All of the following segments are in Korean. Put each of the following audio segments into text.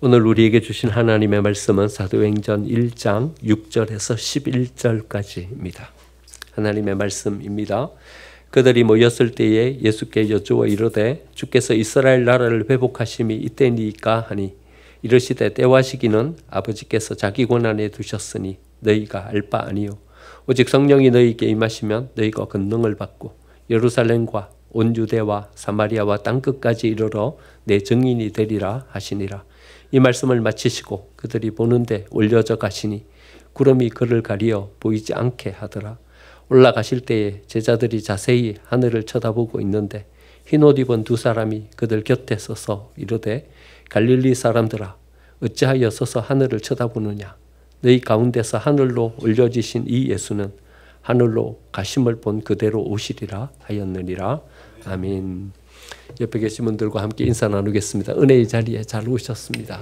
오늘 우리에게 주신 하나님의 말씀은 사도행전 1장 6절에서 11절까지입니다. 하나님의 말씀입니다. 그들이 모였을 때에 예수께 여쭈어 이르되 주께서 이스라엘 나라를 회복하심이 이때니까 하니 이르시되 때와 시기는 아버지께서 자기 권한에 두셨으니 너희가 알 바 아니요 오직 성령이 너희에게 임하시면 너희가 권능을 받고 예루살렘과 온 유대와 사마리아와 땅끝까지 이르러 내 증인이 되리라 하시니라. 이 말씀을 마치시고 그들이 보는데 올려져 가시니 구름이 그를 가리어 보이지 않게 하더라. 올라가실 때에 제자들이 자세히 하늘을 쳐다보고 있는데 흰옷 입은 두 사람이 그들 곁에 서서 이르되 갈릴리 사람들아 어찌하여 서서 하늘을 쳐다보느냐. 너희 가운데서 하늘로 올려지신 이 예수는 하늘로 가심을 본 그대로 오시리라 하였느니라. 아멘. 옆에 계신 분들과 함께 인사 나누겠습니다. 은혜의 자리에 잘 오셨습니다.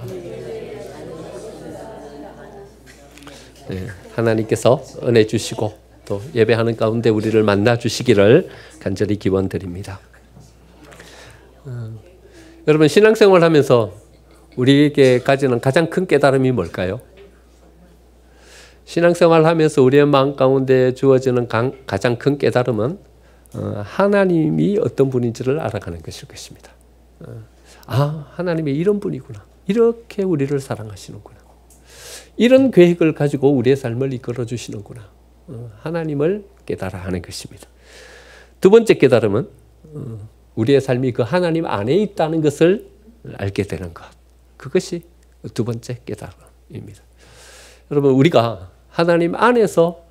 네, 하나님께서 은혜 주시고 또 예배하는 가운데 우리를 만나 주시기를 간절히 기원드립니다. 여러분 신앙생활 하면서 우리에게 가지는 가장 큰 깨달음이 뭘까요? 신앙생활 하면서 우리의 마음 가운데 주어지는 가장 큰 깨달음은 하나님이 어떤 분인지를 알아가는 것일 것입니다. 하나님이 이런 분이구나. 이렇게 우리를 사랑하시는구나. 이런 계획을 가지고 우리의 삶을 이끌어 주시는구나. 하나님을 깨달아 하는 것입니다. 두 번째 깨달음은 우리의 삶이 그 하나님 안에 있다는 것을 알게 되는 것. 그것이 두 번째 깨달음입니다. 여러분 우리가 하나님 안에서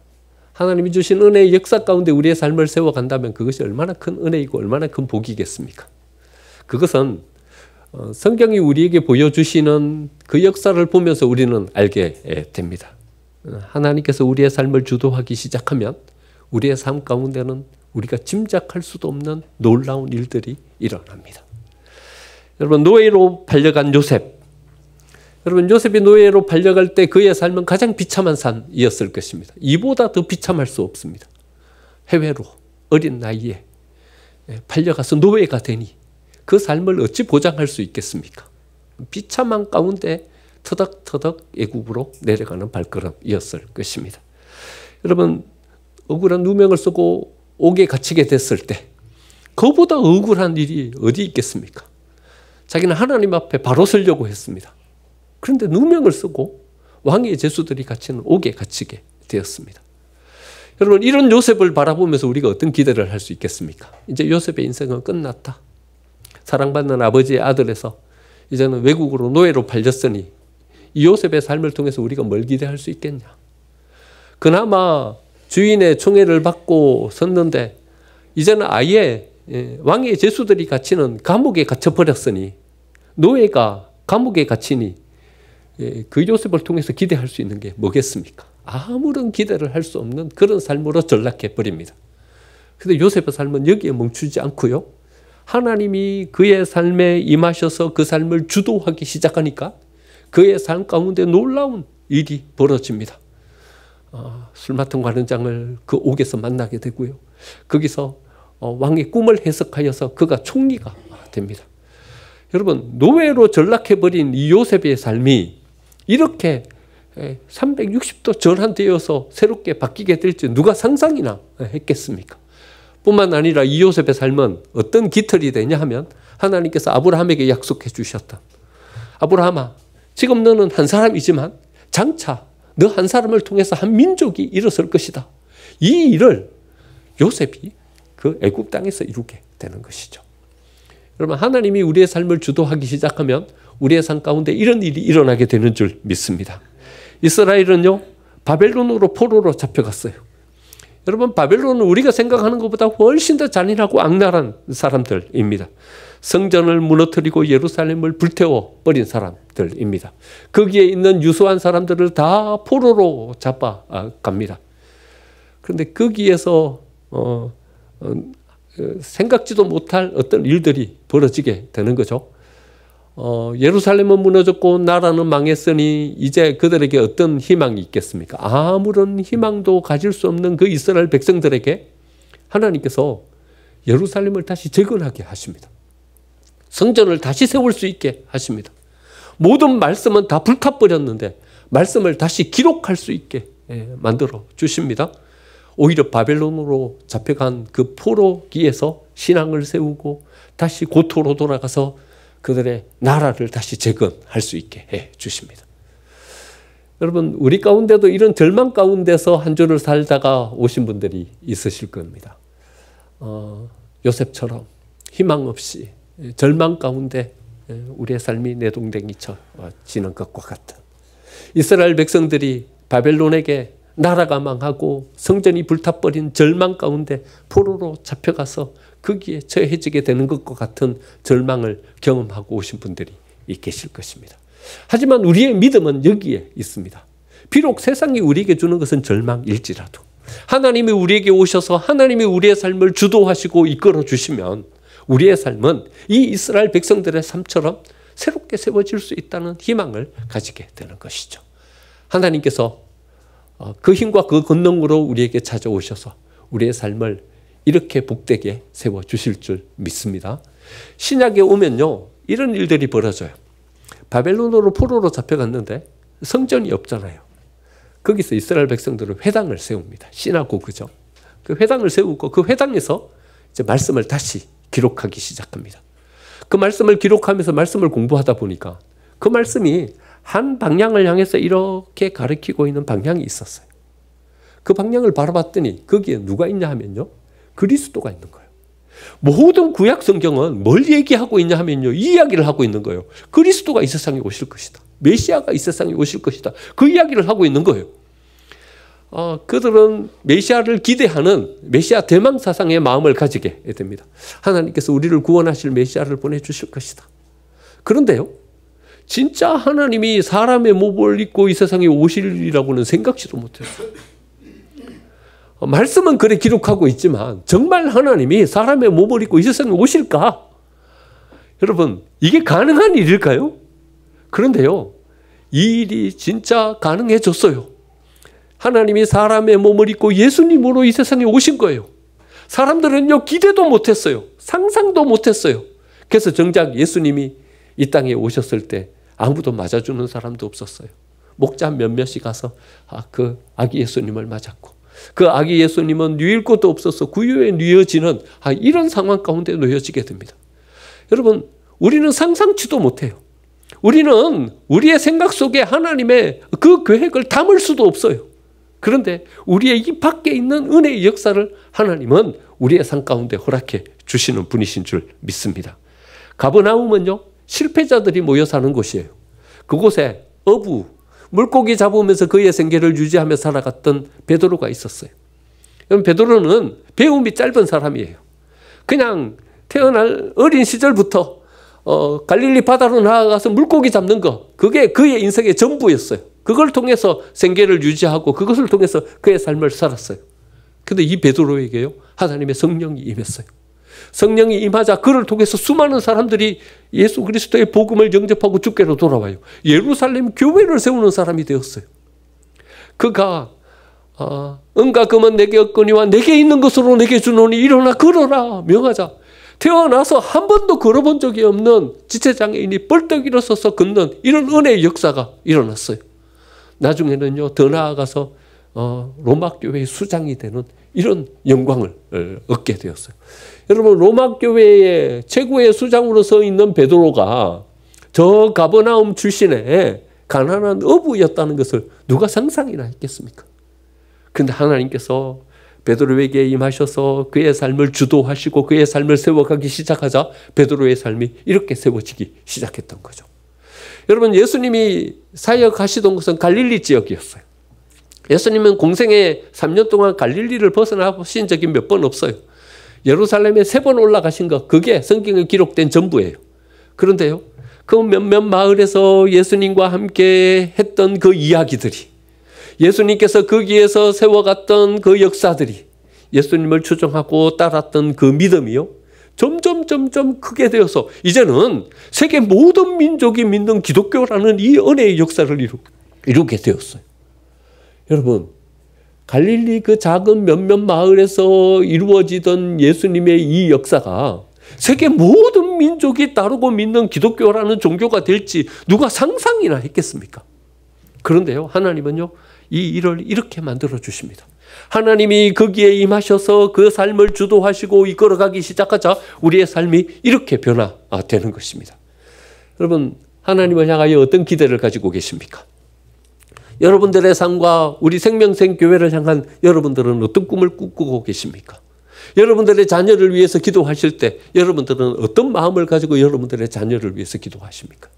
하나님이 주신 은혜의 역사 가운데 우리의 삶을 세워간다면 그것이 얼마나 큰 은혜이고 얼마나 큰 복이겠습니까? 그것은 성경이 우리에게 보여주시는 그 역사를 보면서 우리는 알게 됩니다. 하나님께서 우리의 삶을 주도하기 시작하면 우리의 삶 가운데는 우리가 짐작할 수도 없는 놀라운 일들이 일어납니다. 여러분 노예로 팔려간 요셉. 여러분 요셉이 노예로 팔려갈 때 그의 삶은 가장 비참한 삶이었을 것입니다. 이보다 더 비참할 수 없습니다. 해외로 어린 나이에 팔려가서 노예가 되니 그 삶을 어찌 보장할 수 있겠습니까? 비참한 가운데 터덕터덕 애국으로 내려가는 발걸음이었을 것입니다. 여러분 억울한 누명을 쓰고 옥에 갇히게 됐을 때 그보다 억울한 일이 어디 있겠습니까? 자기는 하나님 앞에 바로 서려고 했습니다. 그런데 누명을 쓰고 왕의 제수들이 갇히는 옥에 갇히게 되었습니다. 여러분 이런 요셉을 바라보면서 우리가 어떤 기대를 할 수 있겠습니까? 이제 요셉의 인생은 끝났다. 사랑받는 아버지의 아들에서 이제는 외국으로 노예로 팔렸으니 이 요셉의 삶을 통해서 우리가 뭘 기대할 수 있겠냐. 그나마 주인의 총애를 받고 섰는데 이제는 아예 왕의 제수들이 갇히는 감옥에 갇혀버렸으니 노예가 감옥에 갇히니 그 요셉을 통해서 기대할 수 있는 게 뭐겠습니까? 아무런 기대를 할 수 없는 그런 삶으로 전락해 버립니다. 그런데 요셉의 삶은 여기에 멈추지 않고요. 하나님이 그의 삶에 임하셔서 그 삶을 주도하기 시작하니까 그의 삶 가운데 놀라운 일이 벌어집니다. 술 맡은 관원장을 그 옥에서 만나게 되고요. 거기서 왕의 꿈을 해석하여서 그가 총리가 됩니다. 여러분 노예로 전락해버린 이 요셉의 삶이 이렇게 360도 전환되어서 새롭게 바뀌게 될지 누가 상상이나 했겠습니까? 뿐만 아니라 이 요셉의 삶은 어떤 깃털이 되냐 하면 하나님께서 아브라함에게 약속해 주셨다. 아브라함아 지금 너는 한 사람이지만 장차 너 한 사람을 통해서 한 민족이 일어설 것이다. 이 일을 요셉이 그 애굽 땅에서 이루게 되는 것이죠. 여러분 하나님이 우리의 삶을 주도하기 시작하면 우리의 삶 가운데 이런 일이 일어나게 되는 줄 믿습니다. 이스라엘은요 바벨론으로 포로로 잡혀갔어요. 여러분 바벨론은 우리가 생각하는 것보다 훨씬 더 잔인하고 악랄한 사람들입니다. 성전을 무너뜨리고 예루살렘을 불태워 버린 사람들입니다. 거기에 있는 유수한 사람들을 다 포로로 잡아갑니다. 그런데 거기에서 생각지도 못할 어떤 일들이 벌어지게 되는 거죠. 예루살렘은 무너졌고 나라는 망했으니 이제 그들에게 어떤 희망이 있겠습니까? 아무런 희망도 가질 수 없는 그 이스라엘 백성들에게 하나님께서 예루살렘을 다시 재건하게 하십니다. 성전을 다시 세울 수 있게 하십니다. 모든 말씀은 다 불타버렸는데 말씀을 다시 기록할 수 있게 만들어 주십니다. 오히려 바벨론으로 잡혀간 그 포로기에서 신앙을 세우고 다시 고토로 돌아가서 그들의 나라를 다시 재건할 수 있게 해 주십니다. 여러분, 우리 가운데도 이런 절망 가운데서 한 주를 살다가 오신 분들이 있으실 겁니다. 요셉처럼 희망 없이 절망 가운데 우리의 삶이 내동댕이쳐지는 것과 같은, 이스라엘 백성들이 바벨론에게 나라가 망하고 성전이 불타버린 절망 가운데 포로로 잡혀가서 거기에 처해지게 되는 것과 같은 절망을 경험하고 오신 분들이 계실 것입니다. 하지만 우리의 믿음은 여기에 있습니다. 비록 세상이 우리에게 주는 것은 절망일지라도 하나님이 우리에게 오셔서 하나님이 우리의 삶을 주도하시고 이끌어 주시면 우리의 삶은 이 이스라엘 백성들의 삶처럼 새롭게 세워질 수 있다는 희망을 가지게 되는 것이죠. 하나님께서 그 힘과 그 권능으로 우리에게 찾아오셔서 우리의 삶을 이렇게 복되게 세워주실 줄 믿습니다. 신약에 오면요, 이런 일들이 벌어져요. 바벨론으로 포로로 잡혀갔는데 성전이 없잖아요. 거기서 이스라엘 백성들은 회당을 세웁니다. 시나고그죠. 그 회당을 세우고 그 회당에서 이제 말씀을 다시 기록하기 시작합니다. 그 말씀을 기록하면서 말씀을 공부하다 보니까 그 말씀이 한 방향을 향해서 이렇게 가리키고 있는 방향이 있었어요. 그 방향을 바라봤더니 거기에 누가 있냐 하면요, 그리스도가 있는 거예요. 모든 구약 성경은 뭘 얘기하고 있냐 하면요, 이 이야기를 하고 있는 거예요. 그리스도가 이 세상에 오실 것이다. 메시아가 이 세상에 오실 것이다. 그 이야기를 하고 있는 거예요. 그들은 메시아를 기대하는 메시아 대망 사상의 마음을 가지게 됩니다. 하나님께서 우리를 구원하실 메시아를 보내주실 것이다. 그런데요, 진짜 하나님이 사람의 몸을 입고 이 세상에 오시리라고는 생각지도 못했어요. 말씀은 그래 기록하고 있지만 정말 하나님이 사람의 몸을 입고 이 세상에 오실까? 여러분, 이게 가능한 일일까요? 그런데요, 이 일이 진짜 가능해졌어요. 하나님이 사람의 몸을 입고 예수님으로 이 세상에 오신 거예요. 사람들은요, 기대도 못했어요. 상상도 못했어요. 그래서 정작 예수님이 이 땅에 오셨을 때 아무도 맞아주는 사람도 없었어요. 목자 몇몇이 가서 그 아기 예수님을 맞았고, 그 아기 예수님은 누일 곳도 없어서 구유에 누여지는 이런 상황 가운데 놓여지게 됩니다. 여러분, 우리는 상상치도 못해요. 우리는 우리의 생각 속에 하나님의 그 계획을 담을 수도 없어요. 그런데 우리의 이 밖에 있는 은혜의 역사를 하나님은 우리의 삶 가운데 허락해 주시는 분이신 줄 믿습니다. 가버나움은요, 실패자들이 모여 사는 곳이에요. 그곳에 어부, 물고기 잡으면서 그의 생계를 유지하며 살아갔던 베드로가 있었어요. 베드로는 배움이 짧은 사람이에요. 그냥 태어날 어린 시절부터 갈릴리 바다로 나아가서 물고기 잡는 거, 그게 그의 인생의 전부였어요. 그걸 통해서 생계를 유지하고 그것을 통해서 그의 삶을 살았어요. 그런데 이 베드로에게요, 하나님의 성령이 임했어요. 성령이 임하자 그를 통해서 수많은 사람들이 예수 그리스도의 복음을 영접하고 주께로 돌아와요. 예루살렘 교회를 세우는 사람이 되었어요. 그가 은과 금은 내게 없거니와 내게 있는 것으로 내게 주노니 일어나 걸어라 명하자, 태어나서 한 번도 걸어본 적이 없는 지체장애인이 벌떡 일어서서 걷는 이런 은혜의 역사가 일어났어요. 나중에는요, 더 나아가서 로마 교회의 수장이 되는 이런 영광을 얻게 되었어요. 여러분, 로마 교회의 최고의 수장으로 서 있는 베드로가 저 가버나움 출신의 가난한 어부였다는 것을 누가 상상이나 했겠습니까? 그런데 하나님께서 베드로에게 임하셔서 그의 삶을 주도하시고 그의 삶을 세워가기 시작하자 베드로의 삶이 이렇게 세워지기 시작했던 거죠. 여러분, 예수님이 사역하시던 것은 갈릴리 지역이었어요. 예수님은 공생에 3년 동안 갈릴리를 벗어나 보신 적이 몇 번 없어요. 예루살렘에 3번 올라가신 것, 그게 성경에 기록된 전부예요. 그런데요, 그 몇몇 마을에서 예수님과 함께 했던 그 이야기들이, 예수님께서 거기에서 세워갔던 그 역사들이, 예수님을 추종하고 따랐던 그 믿음이요, 점점 크게 되어서 이제는 세계 모든 민족이 믿는 기독교라는 이 은혜의 역사를 이루게 되었어요. 여러분, 갈릴리 그 작은 몇몇 마을에서 이루어지던 예수님의 이 역사가 세계 모든 민족이 따르고 믿는 기독교라는 종교가 될지 누가 상상이나 했겠습니까? 그런데요, 하나님은요, 이 일을 이렇게 만들어 주십니다. 하나님이 거기에 임하셔서 그 삶을 주도하시고 이끌어가기 시작하자 우리의 삶이 이렇게 변화되는 것입니다. 여러분, 하나님을 향하여 어떤 기대를 가지고 계십니까? 여러분들의 삶과 우리 생명생 교회를 향한 여러분들은 어떤 꿈을 꿈꾸고 계십니까? 여러분들의 자녀를 위해서 기도하실 때 여러분들은 어떤 마음을 가지고 여러분들의 자녀를 위해서 기도하십니까?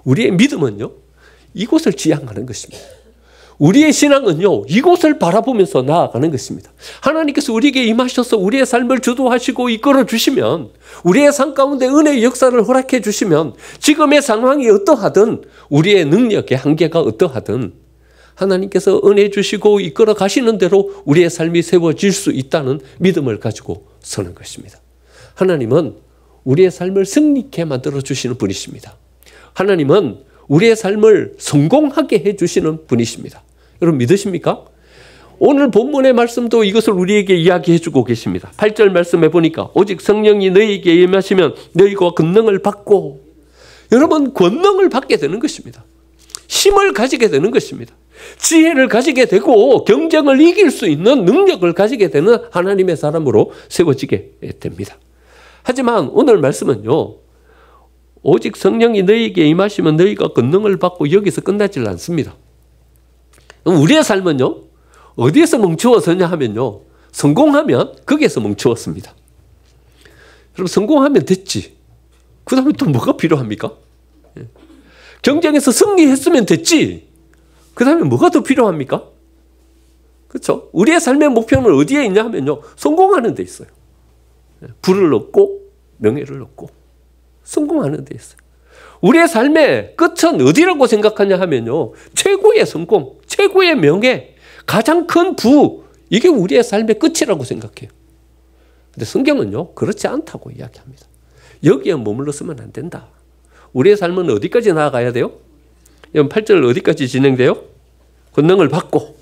우리의 믿음은요, 이곳을 지향하는 것입니다. 우리의 신앙은요, 이곳을 바라보면서 나아가는 것입니다. 하나님께서 우리에게 임하셔서 우리의 삶을 주도하시고 이끌어 주시면, 우리의 삶 가운데 은혜의 역사를 허락해 주시면, 지금의 상황이 어떠하든, 우리의 능력의 한계가 어떠하든 하나님께서 은혜 주시고 이끌어 가시는 대로 우리의 삶이 세워질 수 있다는 믿음을 가지고 서는 것입니다. 하나님은 우리의 삶을 승리케 만들어 주시는 분이십니다. 하나님은 우리의 삶을 성공하게 해주시는 분이십니다. 여러분 믿으십니까? 오늘 본문의 말씀도 이것을 우리에게 이야기해 주고 계십니다. 8절 말씀해 보니까 오직 성령이 너희에게 임하시면 너희가 권능을 받고, 여러분 권능을 받게 되는 것입니다. 힘을 가지게 되는 것입니다. 지혜를 가지게 되고 경쟁을 이길 수 있는 능력을 가지게 되는 하나님의 사람으로 세워지게 됩니다. 하지만 오늘 말씀은요, 오직 성령이 너희에게 임하시면 너희가 권능을 받고 여기서 끝나질 않습니다. 우리의 삶은요, 어디에서 멈추어서냐 하면요, 성공하면 거기에서 멈추었습니다. 여러분 성공하면 됐지. 그 다음에 또 뭐가 필요합니까? 경쟁에서 승리했으면 됐지. 그 다음에 뭐가 더 필요합니까? 그렇죠? 우리의 삶의 목표는 어디에 있냐 하면요, 성공하는 데 있어요. 부를 얻고 명예를 얻고 성공하는 데 있어요. 우리의 삶의 끝은 어디라고 생각하냐 하면요, 최고의 성공, 최고의 명예, 가장 큰 부, 이게 우리의 삶의 끝이라고 생각해요. 근데 성경은요, 그렇지 않다고 이야기합니다. 여기에 머물렀으면 안 된다. 우리의 삶은 어디까지 나아가야 돼요? 8절 어디까지 진행돼요? 권능을 받고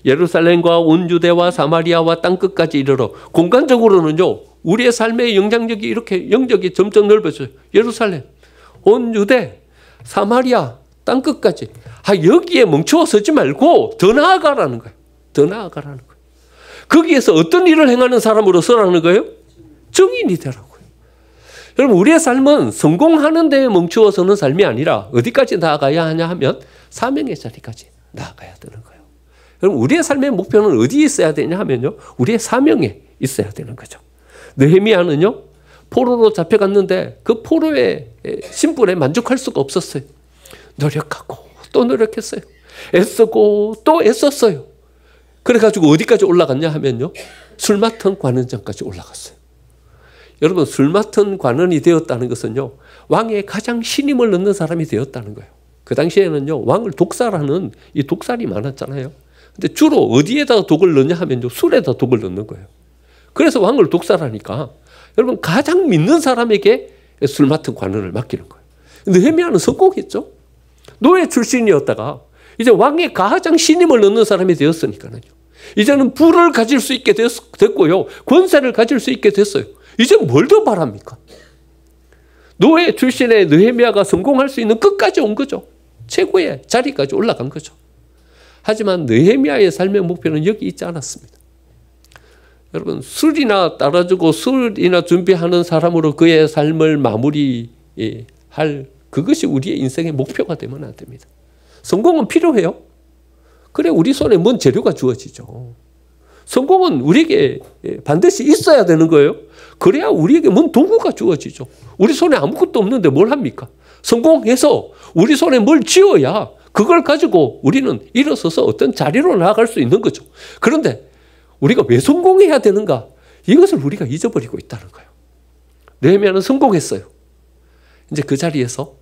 예루살렘과 온 유대와 사마리아와 땅끝까지 이르러. 공간적으로는요, 우리의 삶의 영향력이 이렇게 영역이 점점 넓어져요. 예루살렘, 온 유대, 사마리아, 땅끝까지. 여기에 멈추어 서지 말고 더 나아가라는 거예요. 더 나아가라는 거예요. 거기에서 어떤 일을 행하는 사람으로 서라는 거예요? 증인이 되라고요. 여러분 우리의 삶은 성공하는 데에 멈추어서는 삶이 아니라 어디까지 나아가야 하냐 하면 사명의 자리까지 나아가야 되는 거예요. 여러분 우리의 삶의 목표는 어디에 있어야 되냐 하면요, 우리의 사명에 있어야 되는 거죠. 느헤미야는요, 포로로 잡혀갔는데 그 포로의 신분에 만족할 수가 없었어요. 노력하고 또 노력했어요. 애쓰고 또 애썼어요. 그래가지고 어디까지 올라갔냐 하면요, 술 맡은 관원장까지 올라갔어요. 여러분 술 맡은 관원이 되었다는 것은요, 왕의 가장 신임을 얻는 사람이 되었다는 거예요. 그 당시에는요, 왕을 독살하는 이 독살이 많았잖아요. 근데 주로 어디에다가 독을 넣냐 하면요, 술에다 독을 넣는 거예요. 그래서 왕을 독살하니까 여러분 가장 믿는 사람에게 술 맡은 관원을 맡기는 거예요. 느헤미야는 성공했죠. 노예 출신이었다가 이제 왕의 가장 신임을 얻는 사람이 되었으니까요. 이제는 부를 가질 수 있게 됐고요, 권세를 가질 수 있게 됐어요. 이제 뭘 더 바랍니까? 노예 출신의 느헤미야가 성공할 수 있는 끝까지 온 거죠. 최고의 자리까지 올라간 거죠. 하지만 느헤미야의 삶의 목표는 여기 있지 않았습니다. 여러분 술이나 따라주고 술이나 준비하는 사람으로 그의 삶을 마무리할 그것이 우리의 인생의 목표가 되면 안 됩니다. 성공은 필요해요. 그래 우리 손에 뭔 재료가 주어지죠. 성공은 우리에게 반드시 있어야 되는 거예요. 그래야 우리에게 뭔 도구가 주어지죠. 우리 손에 아무것도 없는데 뭘 합니까? 성공해서 우리 손에 뭘 쥐어야 그걸 가지고 우리는 일어서서 어떤 자리로 나아갈 수 있는 거죠. 그런데 우리가 왜 성공해야 되는가? 이것을 우리가 잊어버리고 있다는 거예요. 느헤미야는 성공했어요. 이제 그 자리에서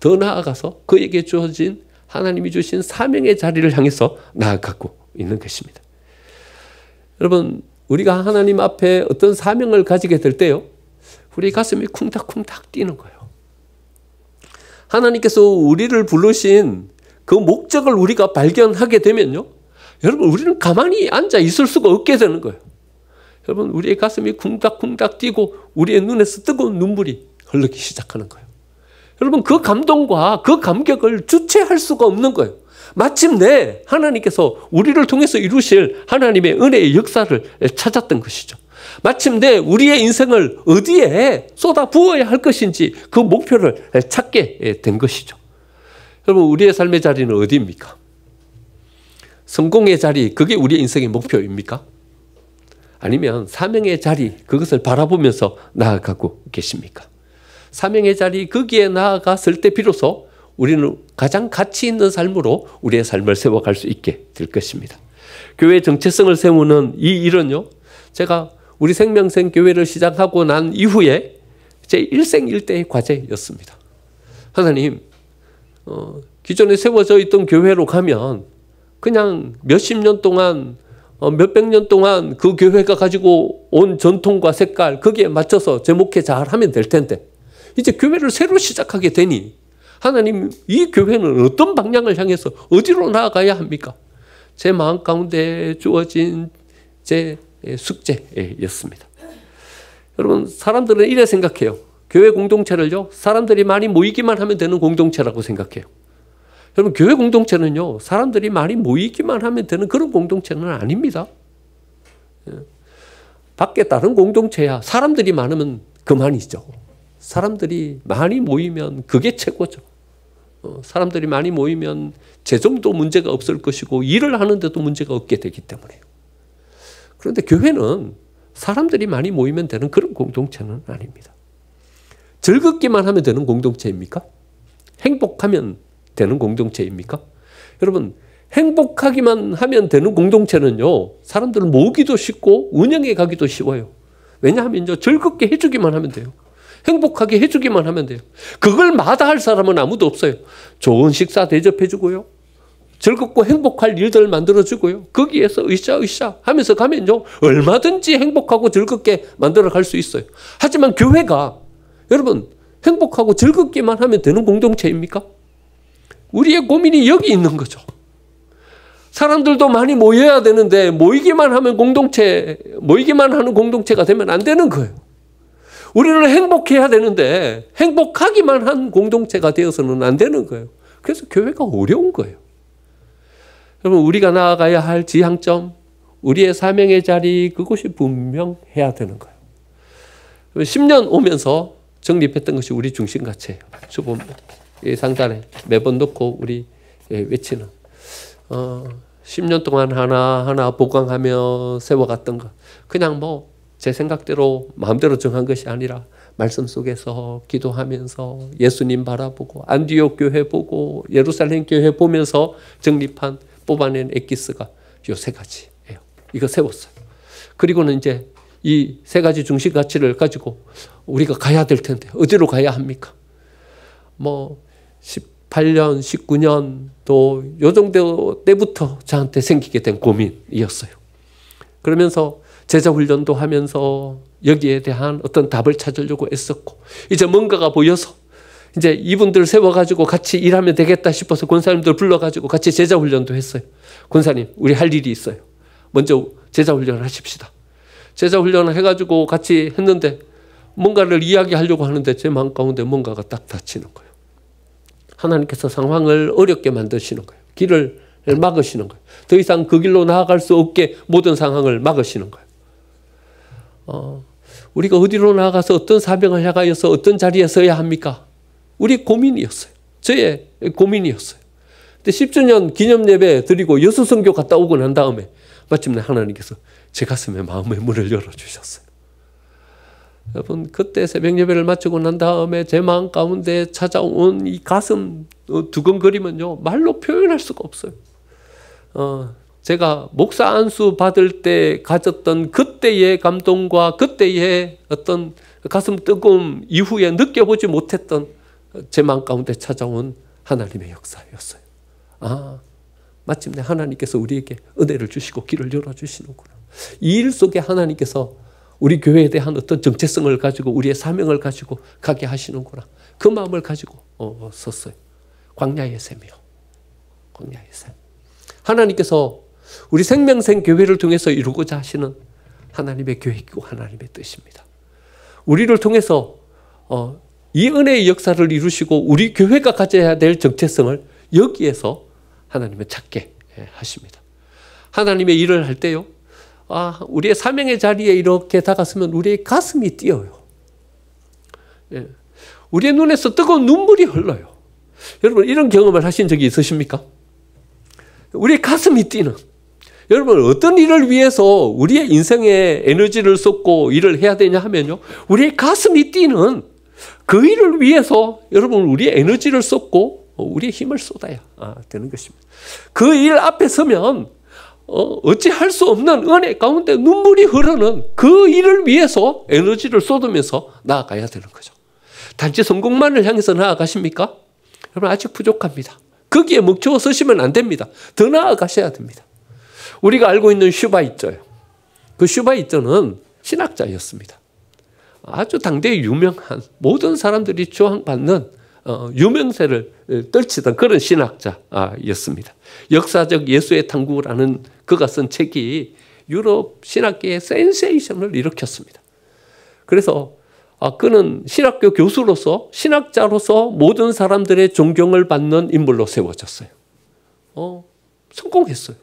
더 나아가서 그에게 주어진 하나님이 주신 사명의 자리를 향해서 나아가고 있는 것입니다. 여러분 우리가 하나님 앞에 어떤 사명을 가지게 될 때요, 우리 가슴이 쿵닥쿵닥 뛰는 거예요. 하나님께서 우리를 부르신 그 목적을 우리가 발견하게 되면요, 여러분 우리는 가만히 앉아 있을 수가 없게 되는 거예요. 여러분 우리의 가슴이 쿵닥쿵닥 뛰고 우리의 눈에서 뜨거운 눈물이 흐르기 시작하는 거예요. 여러분 그 감동과 그 감격을 주체할 수가 없는 거예요. 마침내 하나님께서 우리를 통해서 이루실 하나님의 은혜의 역사를 찾았던 것이죠. 마침내 우리의 인생을 어디에 쏟아 부어야 할 것인지 그 목표를 찾게 된 것이죠. 여러분 우리의 삶의 자리는 어디입니까? 성공의 자리, 그게 우리의 인생의 목표입니까? 아니면 사명의 자리, 그것을 바라보면서 나아가고 계십니까? 사명의 자리, 거기에 나아갔을 때 비로소 우리는 가장 가치 있는 삶으로 우리의 삶을 세워갈 수 있게 될 것입니다. 교회의 정체성을 세우는 이 일은요, 제가 우리 생명생 교회를 시작하고 난 이후에 제 일생일대의 과제였습니다. 하나님, 기존에 세워져 있던 교회로 가면 그냥 몇십 년 동안 몇백 년 동안 그 교회가 가지고 온 전통과 색깔 거기에 맞춰서 제 목회 잘 하면 될 텐데 이제 교회를 새로 시작하게 되니 하나님 이 교회는 어떤 방향을 향해서 어디로 나아가야 합니까? 제 마음 가운데 주어진 제 숙제였습니다. 여러분 사람들은 이래 생각해요. 교회 공동체를요 사람들이 많이 모이기만 하면 되는 공동체라고 생각해요. 여러분 교회 공동체는요 사람들이 많이 모이기만 하면 되는 그런 공동체는 아닙니다. 밖에 다른 공동체야 사람들이 많으면 그만이죠. 사람들이 많이 모이면 그게 최고죠. 사람들이 많이 모이면 재정도 문제가 없을 것이고 일을 하는데도 문제가 없게 되기 때문에요. 그런데 교회는 사람들이 많이 모이면 되는 그런 공동체는 아닙니다. 즐겁기만 하면 되는 공동체입니까? 행복하면 되는 공동체입니까? 여러분 행복하기만 하면 되는 공동체는요 사람들을 모으기도 쉽고 운영해 가기도 쉬워요. 왜냐하면 즐겁게 해주기만 하면 돼요. 행복하게 해주기만 하면 돼요. 그걸 마다할 사람은 아무도 없어요. 좋은 식사 대접해주고요. 즐겁고 행복할 일들을 만들어주고요. 거기에서 으쌰으쌰 하면서 가면요 얼마든지 행복하고 즐겁게 만들어갈 수 있어요. 하지만 교회가 여러분 행복하고 즐겁기만 하면 되는 공동체입니까? 우리의 고민이 여기 있는 거죠. 사람들도 많이 모여야 되는데 모이기만 하는 공동체가 되면 안 되는 거예요. 우리는 행복해야 되는데 행복하기만 한 공동체가 되어서는 안 되는 거예요. 그래서 교회가 어려운 거예요. 여러분 우리가 나아가야 할 지향점, 우리의 사명의 자리 그것이 분명해야 되는 거예요. 10년 오면서 정립했던 것이 우리 중심가치예요. 주보 상단에 매번 넣고 우리 외치는 10년 동안 하나하나 보강하며 세워갔던 것. 그냥 뭐 제 생각대로 마음대로 정한 것이 아니라 말씀 속에서 기도하면서 예수님 바라보고 안디옥 교회 보고 예루살렘 교회 보면서 정립한 뽑아낸 엑기스가 요 세 가지예요. 이거 세웠어요. 그리고는 이제 이 세 가지 중심 가치를 가지고 우리가 가야 될 텐데 어디로 가야 합니까? 뭐 18년, 19년 또 요 정도 때부터 저한테 생기게 된 고민이었어요. 그러면서 제자 훈련도 하면서 여기에 대한 어떤 답을 찾으려고 애썼고 이제 뭔가가 보여서 이제 이분들 세워가지고 같이 일하면 되겠다 싶어서 권사님들 불러가지고 같이 제자 훈련도 했어요. 권사님 우리 할 일이 있어요. 먼저 제자 훈련을 하십시다. 제자 훈련을 해가지고 같이 했는데 뭔가를 이야기하려고 하는데 제 마음 가운데 뭔가가 딱 닫히는 거예요. 하나님께서 상황을 어렵게 만드시는 거예요. 길을 막으시는 거예요. 더 이상 그 길로 나아갈 수 없게 모든 상황을 막으시는 거예요. 우리가 어디로 나아가서 어떤 사명을 향하여서 어떤 자리에 서야 합니까? 우리 고민이었어요. 저의 고민이었어요. 근데 10주년 기념 예배 드리고 여수선교 갔다 오고 난 다음에 마침내 하나님께서 제 가슴에 마음의 문을 열어주셨어요. 여러분 그때 새벽 예배를 마치고 난 다음에 제 마음 가운데 찾아온 이 가슴 두근거림은요 말로 표현할 수가 없어요. 제가 목사 안수 받을 때 가졌던 그때의 감동과 그때의 어떤 가슴 뜨거움 이후에 느껴보지 못했던 제 마음 가운데 찾아온 하나님의 역사였어요. 마침내 하나님께서 우리에게 은혜를 주시고 길을 열어주시는구나. 이 일 속에 하나님께서 우리 교회에 대한 어떤 정체성을 가지고 우리의 사명을 가지고 가게 하시는구나. 그 마음을 가지고 섰어요. 광야의 샘이요. 광야의 샘. 하나님께서 우리 생명생 교회를 통해서 이루고자 하시는 하나님의 계획이고 하나님의 뜻입니다. 우리를 통해서 이 은혜의 역사를 이루시고 우리 교회가 가져야 될 정체성을 여기에서 하나님은 찾게 하십니다. 하나님의 일을 할 때요, 우리의 사명의 자리에 이렇게 다가서면 우리의 가슴이 뛰어요. 우리의 눈에서 뜨거운 눈물이 흘러요. 여러분, 이런 경험을 하신 적이 있으십니까? 우리의 가슴이 뛰는, 여러분, 어떤 일을 위해서 우리의 인생에 에너지를 쏟고 일을 해야 되냐 하면요, 우리의 가슴이 뛰는 그 일을 위해서 여러분 우리의 에너지를 쏟고 우리의 힘을 쏟아야 되는 것입니다. 그 일 앞에 서면 어찌할 수 없는 은혜 가운데 눈물이 흐르는 그 일을 위해서 에너지를 쏟으면서 나아가야 되는 거죠. 단지 성공만을 향해서 나아가십니까? 여러분, 아직 부족합니다. 거기에 멈추어 서시면 안 됩니다. 더 나아가셔야 됩니다. 우리가 알고 있는 슈바이처요. 그 슈바이처는 신학자였습니다. 아주 당대에 유명한, 모든 사람들이 추앙받는 유명세를 떨치던 그런 신학자였습니다. 역사적 예수의 탐구라는 그가 쓴 책이 유럽 신학계의 센세이션을 일으켰습니다. 그래서 그는 신학교 교수로서, 신학자로서 모든 사람들의 존경을 받는 인물로 세워졌어요. 성공했어요.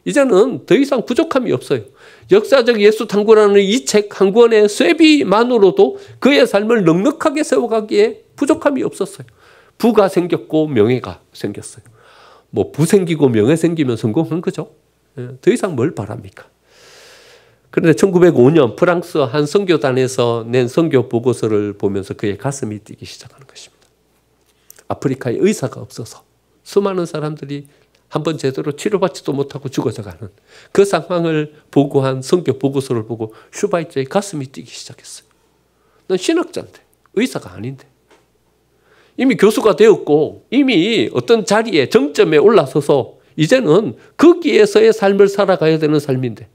이제는 더 이상 부족함이 없어요. 역사적 예수 탐구라는 이 책 한 권의 쇠비만으로도 그의 삶을 넉넉하게 세워가기에 부족함이 없었어요. 부가 생겼고 명예가 생겼어요. 뭐 부 생기고 명예 생기면 성공한 거죠. 더 이상 뭘 바랍니까? 그런데 1905년 프랑스 한 선교단에서 낸 선교 보고서를 보면서 그의 가슴이 뛰기 시작하는 것입니다. 아프리카에 의사가 없어서 수많은 사람들이 한번 제대로 치료받지도 못하고 죽어져가는 그 상황을 보고한 선교 보고서를 보고 슈바이처의 가슴이 뛰기 시작했어요. 난 신학자인데, 의사가 아닌데. 이미 교수가 되었고 이미 어떤 자리에 정점에 올라서서 이제는 거기에서의 삶을 살아가야 되는 삶인데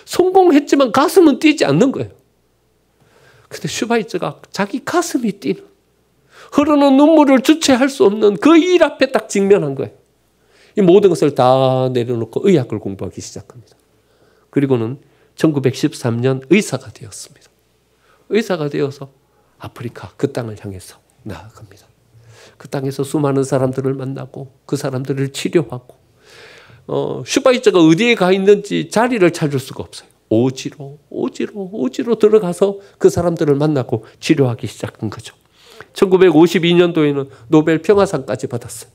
성공했지만 가슴은 뛰지 않는 거예요. 근데 슈바이처가 자기 가슴이 뛰는, 흐르는 눈물을 주체할 수 없는 그 일 앞에 딱 직면한 거예요. 이 모든 것을 다 내려놓고 의학을 공부하기 시작합니다. 그리고는 1913년 의사가 되었습니다. 의사가 되어서 아프리카 그 땅을 향해서 나아갑니다. 그 땅에서 수많은 사람들을 만나고 그 사람들을 치료하고 슈바이처가 어디에 가 있는지 자리를 찾을 수가 없어요. 오지로 들어가서 그 사람들을 만나고 치료하기 시작한 거죠. 1952년도에는 노벨 평화상까지 받았어요.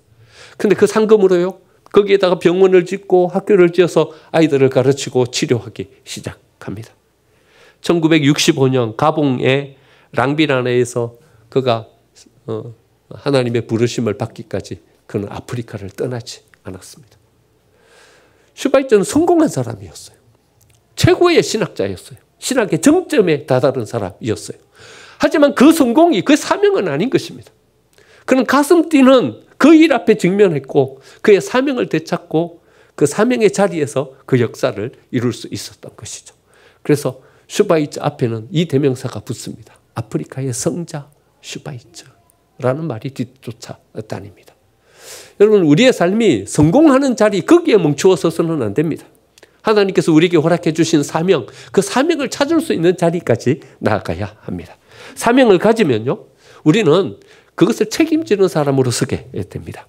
근데 그 상금으로요, 거기에다가 병원을 짓고 학교를 지어서 아이들을 가르치고 치료하기 시작합니다. 1965년 가봉의 랑비라네에서 그가 하나님의 부르심을 받기까지 그는 아프리카를 떠나지 않았습니다. 슈바이처는 성공한 사람이었어요. 최고의 신학자였어요. 신학의 정점에 다다른 사람이었어요. 하지만 그 성공이 그 사명은 아닌 것입니다. 그는 가슴 뛰는 그 일 앞에 직면했고 그의 사명을 되찾고 그 사명의 자리에서 그 역사를 이룰 수 있었던 것이죠. 그래서 슈바이처 앞에는 이 대명사가 붙습니다. 아프리카의 성자 슈바이처라는 말이 뒤쫓아 다닙니다. 여러분, 우리의 삶이 성공하는 자리, 거기에 멈추어 서서는 안 됩니다. 하나님께서 우리에게 허락해 주신 사명, 그 사명을 찾을 수 있는 자리까지 나아가야 합니다. 사명을 가지면요, 우리는 그것을 책임지는 사람으로 서게 됩니다.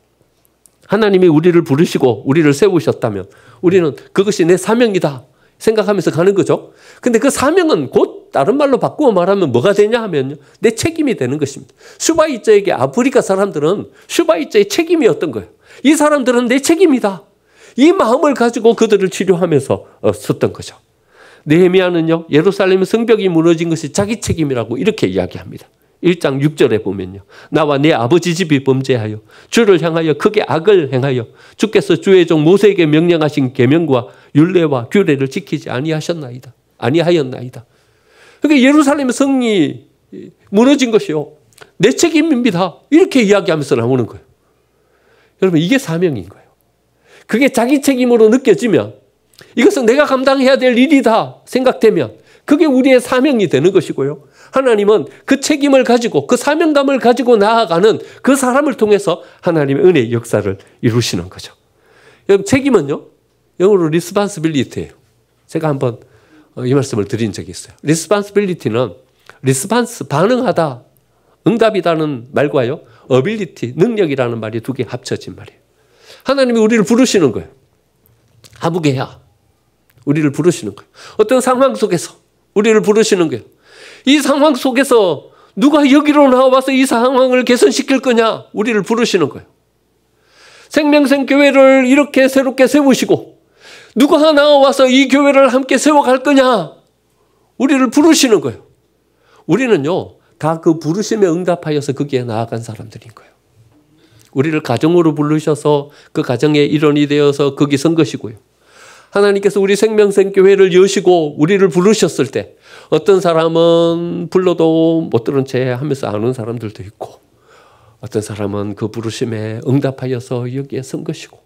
하나님이 우리를 부르시고 우리를 세우셨다면 우리는 그것이 내 사명이다 생각하면서 가는 거죠. 근데 그 사명은 곧 다른 말로 바꾸어 말하면 뭐가 되냐 하면요, 내 책임이 되는 것입니다. 슈바이처에게 아프리카 사람들은 슈바이처의 책임이었던 거예요. 이 사람들은 내 책임이다. 이 마음을 가지고 그들을 치료하면서 섰던 거죠. 느헤미야는요, 예루살렘 성벽이 무너진 것이 자기 책임이라고 이렇게 이야기합니다. 1장 6절에 보면요, 나와 내 아버지 집이 범죄하여 주를 향하여 크게 악을 행하여 주께서 주의 종 모세에게 명령하신 계명과 율례와 규례를 지키지 아니하였나이다. 그러니까 예루살렘 성이 무너진 것이요, 내 책임입니다. 이렇게 이야기하면서 나오는 거예요. 여러분, 이게 사명인 거예요. 그게 자기 책임으로 느껴지면, 이것은 내가 감당해야 될 일이다 생각되면 그게 우리의 사명이 되는 것이고요. 하나님은 그 책임을 가지고 그 사명감을 가지고 나아가는 그 사람을 통해서 하나님의 은혜의 역사를 이루시는 거죠. 여러분, 책임은요, 영어로 responsibility예요. 제가 한번 이 말씀을 드린 적이 있어요. responsibility는 response, 반응하다, 응답이라는 말과요, ability, 능력이라는 말이 두 개 합쳐진 말이에요. 하나님이 우리를 부르시는 거예요. 아부게야, 우리를 부르시는 거예요. 어떤 상황 속에서 우리를 부르시는 거예요. 이 상황 속에서 누가 여기로 나와서 이 상황을 개선시킬 거냐, 우리를 부르시는 거예요. 생명샘 교회를 이렇게 새롭게 세우시고 누가 나와서 이 교회를 함께 세워갈 거냐, 우리를 부르시는 거예요. 우리는요, 다 그 부르심에 응답하여서 거기에 나아간 사람들인 거예요. 우리를 가정으로 부르셔서 그 가정의 일원이 되어서 거기 선 것이고요. 하나님께서 우리 생명샘 교회를 여시고 우리를 부르셨을 때 어떤 사람은 불러도 못 들은 채 하면서 아는 사람들도 있고, 어떤 사람은 그 부르심에 응답하여서 여기에 선 것이고,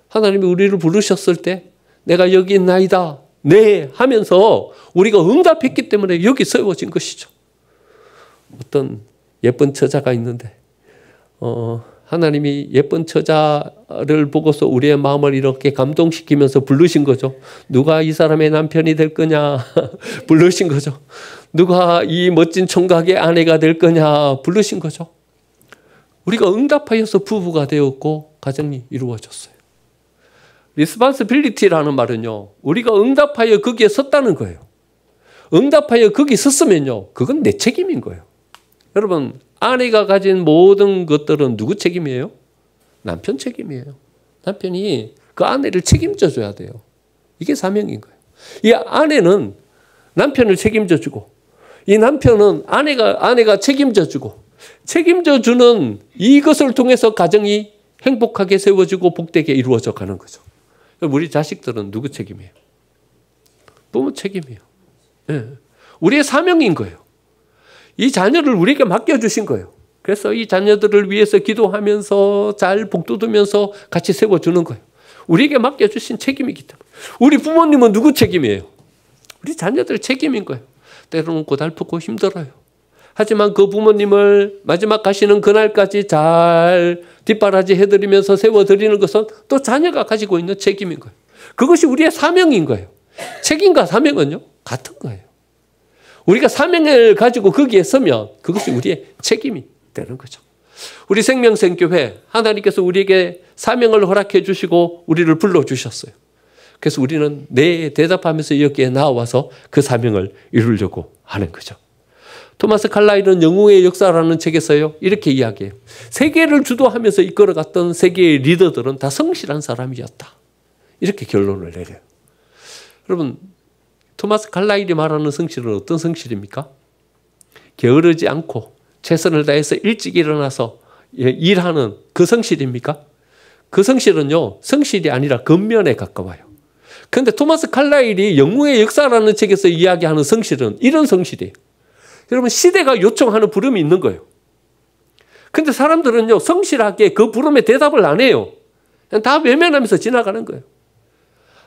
하나님이 우리를 부르셨을 때 내가 여기 있나이다, 네 하면서 우리가 응답했기 때문에 여기 세워진 것이죠. 어떤 예쁜 처자가 있는데 하나님이 예쁜 처자를 보고서 우리의 마음을 이렇게 감동시키면서 부르신 거죠. 누가 이 사람의 남편이 될 거냐 부르신 거죠. 누가 이 멋진 총각의 아내가 될 거냐 부르신 거죠. 우리가 응답하여서 부부가 되었고 가정이 이루어졌어요. responsibility라는 말은요, 우리가 응답하여 거기에 섰다는 거예요. 응답하여 거기 섰으면요, 그건 내 책임인 거예요. 여러분, 아내가 가진 모든 것들은 누구 책임이에요? 남편 책임이에요. 남편이 그 아내를 책임져 줘야 돼요. 이게 사명인 거예요. 이 아내는 남편을 책임져 주고, 이 남편은 아내가 책임져 주고, 책임져 주는 이것을 통해서 가정이 행복하게 세워지고 복되게 이루어져 가는 거죠. 우리 자식들은 누구 책임이에요? 부모 책임이에요. 네. 우리의 사명인 거예요. 이 자녀를 우리에게 맡겨주신 거예요. 그래서 이 자녀들을 위해서 기도하면서 잘 복돋으면서 같이 세워주는 거예요. 우리에게 맡겨주신 책임이기 때문에. 우리 부모님은 누구 책임이에요? 우리 자녀들 책임인 거예요. 때로는 고달프고 힘들어요. 하지만 그 부모님을 마지막 가시는 그날까지 잘 뒷바라지 해드리면서 세워드리는 것은 또 자녀가 가지고 있는 책임인 거예요. 그것이 우리의 사명인 거예요. 책임과 사명은요, 같은 거예요. 우리가 사명을 가지고 거기에 서면 그것이 우리의 책임이 되는 거죠. 우리 생명샘 교회, 하나님께서 우리에게 사명을 허락해 주시고 우리를 불러주셨어요. 그래서 우리는 네 대답하면서 여기에 나와서 그 사명을 이루려고 하는 거죠. 토마스 칼라일은 영웅의 역사라는 책에서요, 이렇게 이야기해요. 세계를 주도하면서 이끌어갔던 세계의 리더들은 다 성실한 사람이었다. 이렇게 결론을 내려요. 여러분, 토마스 칼라일이 말하는 성실은 어떤 성실입니까? 게으르지 않고 최선을 다해서 일찍 일어나서 일하는 그 성실입니까? 그 성실은요, 성실이 아니라 겉면에 가까워요. 그런데 토마스 칼라일이 영웅의 역사라는 책에서 이야기하는 성실은 이런 성실이에요. 여러분, 시대가 요청하는 부름이 있는 거예요. 그런데 사람들은요, 성실하게 그 부름에 대답을 안 해요. 그냥 다 외면하면서 지나가는 거예요.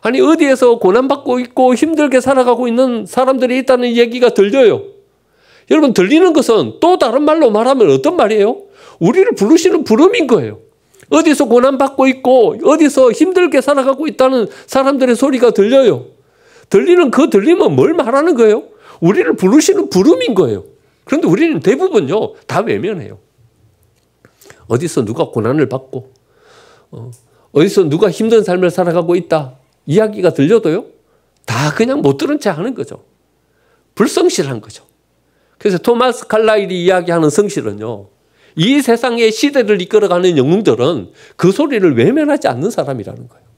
아니, 어디에서 고난받고 있고 힘들게 살아가고 있는 사람들이 있다는 얘기가 들려요. 여러분, 들리는 것은 또 다른 말로 말하면 어떤 말이에요? 우리를 부르시는 부름인 거예요. 어디서 고난받고 있고 어디서 힘들게 살아가고 있다는 사람들의 소리가 들려요. 들리는 그 들리면 뭘 말하는 거예요? 우리를 부르시는 부름인 거예요. 그런데 우리는 대부분요, 다 외면해요. 어디서 누가 고난을 받고 어디서 누가 힘든 삶을 살아가고 있다 이야기가 들려도요, 다 그냥 못 들은 채 하는 거죠. 불성실한 거죠. 그래서 토마스 칼라일이 이야기하는 성실은요, 이 세상의 시대를 이끌어가는 영웅들은 그 소리를 외면하지 않는 사람이라는 거예요.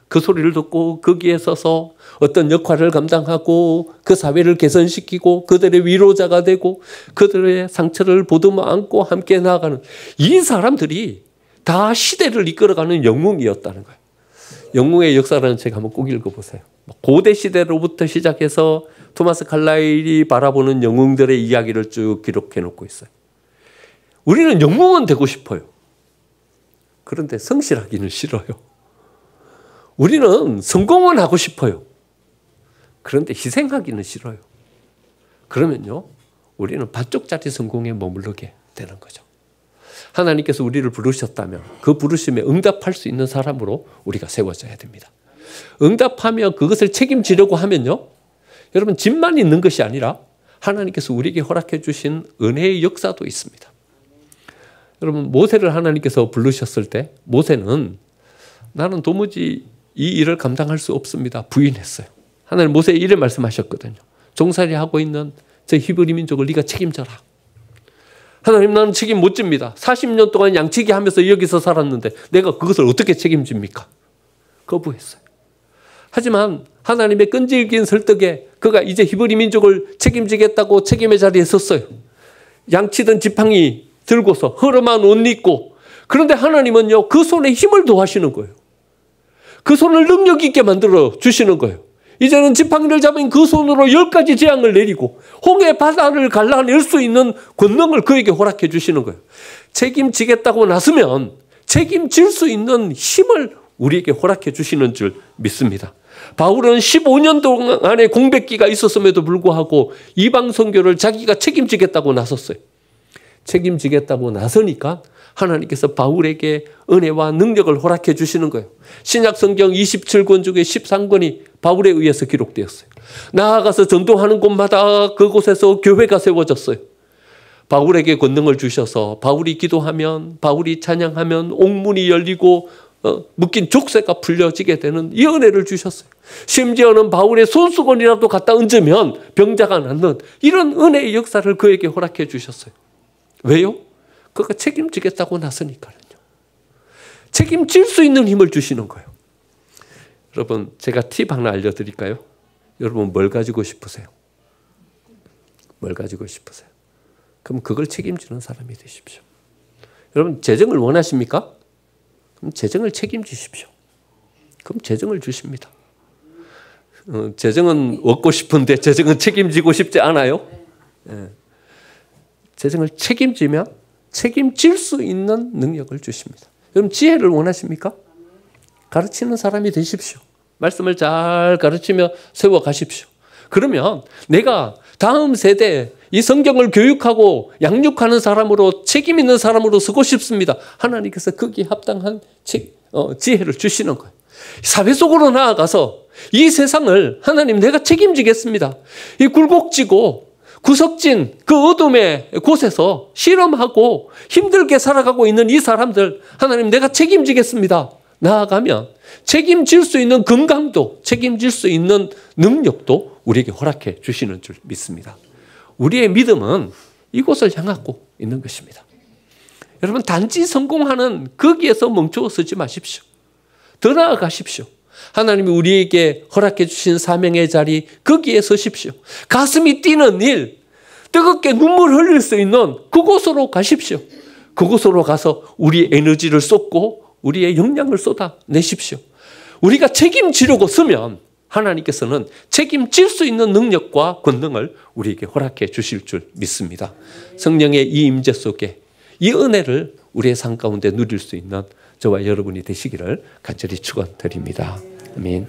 그 소리를 듣고 거기에 서서 어떤 역할을 감당하고 그 사회를 개선시키고 그들의 위로자가 되고 그들의 상처를 보듬어 안고 함께 나아가는 이 사람들이 다 시대를 이끌어가는 영웅이었다는 거예요. 영웅의 역사라는 책 한번 꼭 읽어보세요. 고대 시대로부터 시작해서 토마스 칼라일이 바라보는 영웅들의 이야기를 쭉 기록해 놓고 있어요. 우리는 영웅은 되고 싶어요. 그런데 성실하기는 싫어요. 우리는 성공은 하고 싶어요. 그런데 희생하기는 싫어요. 그러면요, 우리는 반쪽짜리 성공에 머무르게 되는 거죠. 하나님께서 우리를 부르셨다면 그 부르심에 응답할 수 있는 사람으로 우리가 세워져야 됩니다. 응답하며 그것을 책임지려고 하면요, 여러분 집만 있는 것이 아니라 하나님께서 우리에게 허락해 주신 은혜의 역사도 있습니다. 여러분 모세를 하나님께서 부르셨을 때 모세는 나는 도무지 이 일을 감당할 수 없습니다. 부인했어요. 하나님 모세에 이래 말씀하셨거든요. 종살이 하고 있는 저 히브리 민족을 네가 책임져라. 하나님 나는 책임 못 집니다. 40년 동안 양치기 하면서 여기서 살았는데 내가 그것을 어떻게 책임집니까? 거부했어요. 하지만 하나님의 끈질긴 설득에 그가 이제 히브리 민족을 책임지겠다고 책임의 자리에 섰어요. 양치던 지팡이 들고서 허름한 옷 입고, 그런데 하나님은요 그 손에 힘을 더하시는 거예요. 그 손을 능력 있게 만들어 주시는 거예요. 이제는 지팡이를 잡은 그 손으로 10가지 재앙을 내리고 홍해 바다를 갈라낼 수 있는 권능을 그에게 허락해 주시는 거예요. 책임지겠다고 나서면 책임질 수 있는 힘을 우리에게 허락해 주시는 줄 믿습니다. 바울은 15년 동안의 공백기가 있었음에도 불구하고 이방 선교를 자기가 책임지겠다고 나섰어요. 책임지겠다고 나서니까 하나님께서 바울에게 은혜와 능력을 허락해 주시는 거예요. 신약 성경 27권 중에 13권이 바울에 의해서 기록되었어요. 나아가서 전도하는 곳마다 그곳에서 교회가 세워졌어요. 바울에게 권능을 주셔서 바울이 기도하면, 바울이 찬양하면 옥문이 열리고 묶인 족쇄가 풀려지게 되는 이 은혜를 주셨어요. 심지어는 바울의 손수건이라도 갖다 얹으면 병자가 낫는 이런 은혜의 역사를 그에게 허락해 주셨어요. 왜요? 그가 책임지겠다고 나서니까요. 책임질 수 있는 힘을 주시는 거예요. 여러분 제가 팁 하나 알려드릴까요? 여러분 뭘 가지고 싶으세요? 뭘 가지고 싶으세요? 그럼 그걸 책임지는 사람이 되십시오. 여러분 재정을 원하십니까? 그럼 재정을 책임지십시오. 그럼 재정을 주십니다. 재정은 얻고 싶은데 재정은 책임지고 싶지 않아요? 네. 재정을 책임지면 책임질 수 있는 능력을 주십니다. 여러분 지혜를 원하십니까? 가르치는 사람이 되십시오. 말씀을 잘 가르치며 세워가십시오. 그러면 내가 다음 세대 이 성경을 교육하고 양육하는 사람으로 책임 있는 사람으로 서고 싶습니다. 하나님께서 거기에 합당한 지혜를 주시는 거예요. 사회 속으로 나아가서 이 세상을 하나님 내가 책임지겠습니다. 이 굴곡지고 구석진 그 어둠의 곳에서 실험하고 힘들게 살아가고 있는 이 사람들 하나님 내가 책임지겠습니다. 나아가면 책임질 수 있는 건강도 책임질 수 있는 능력도 우리에게 허락해 주시는 줄 믿습니다. 우리의 믿음은 이곳을 향하고 있는 것입니다. 여러분 단지 성공하는 거기에서 멈추어 서지 마십시오. 더 나아가십시오. 하나님이 우리에게 허락해 주신 사명의 자리 거기에 서십시오. 가슴이 뛰는 일, 뜨겁게 눈물 흘릴 수 있는 그곳으로 가십시오. 그곳으로 가서 우리의 에너지를 쏟고 우리의 역량을 쏟아내십시오. 우리가 책임지려고 서면 하나님께서는 책임질 수 있는 능력과 권능을 우리에게 허락해 주실 줄 믿습니다. 성령의 이 임재 속에 이 은혜를 우리의 삶 가운데 누릴 수 있는 저와 여러분이 되시기를 간절히 축원드립니다. 아멘.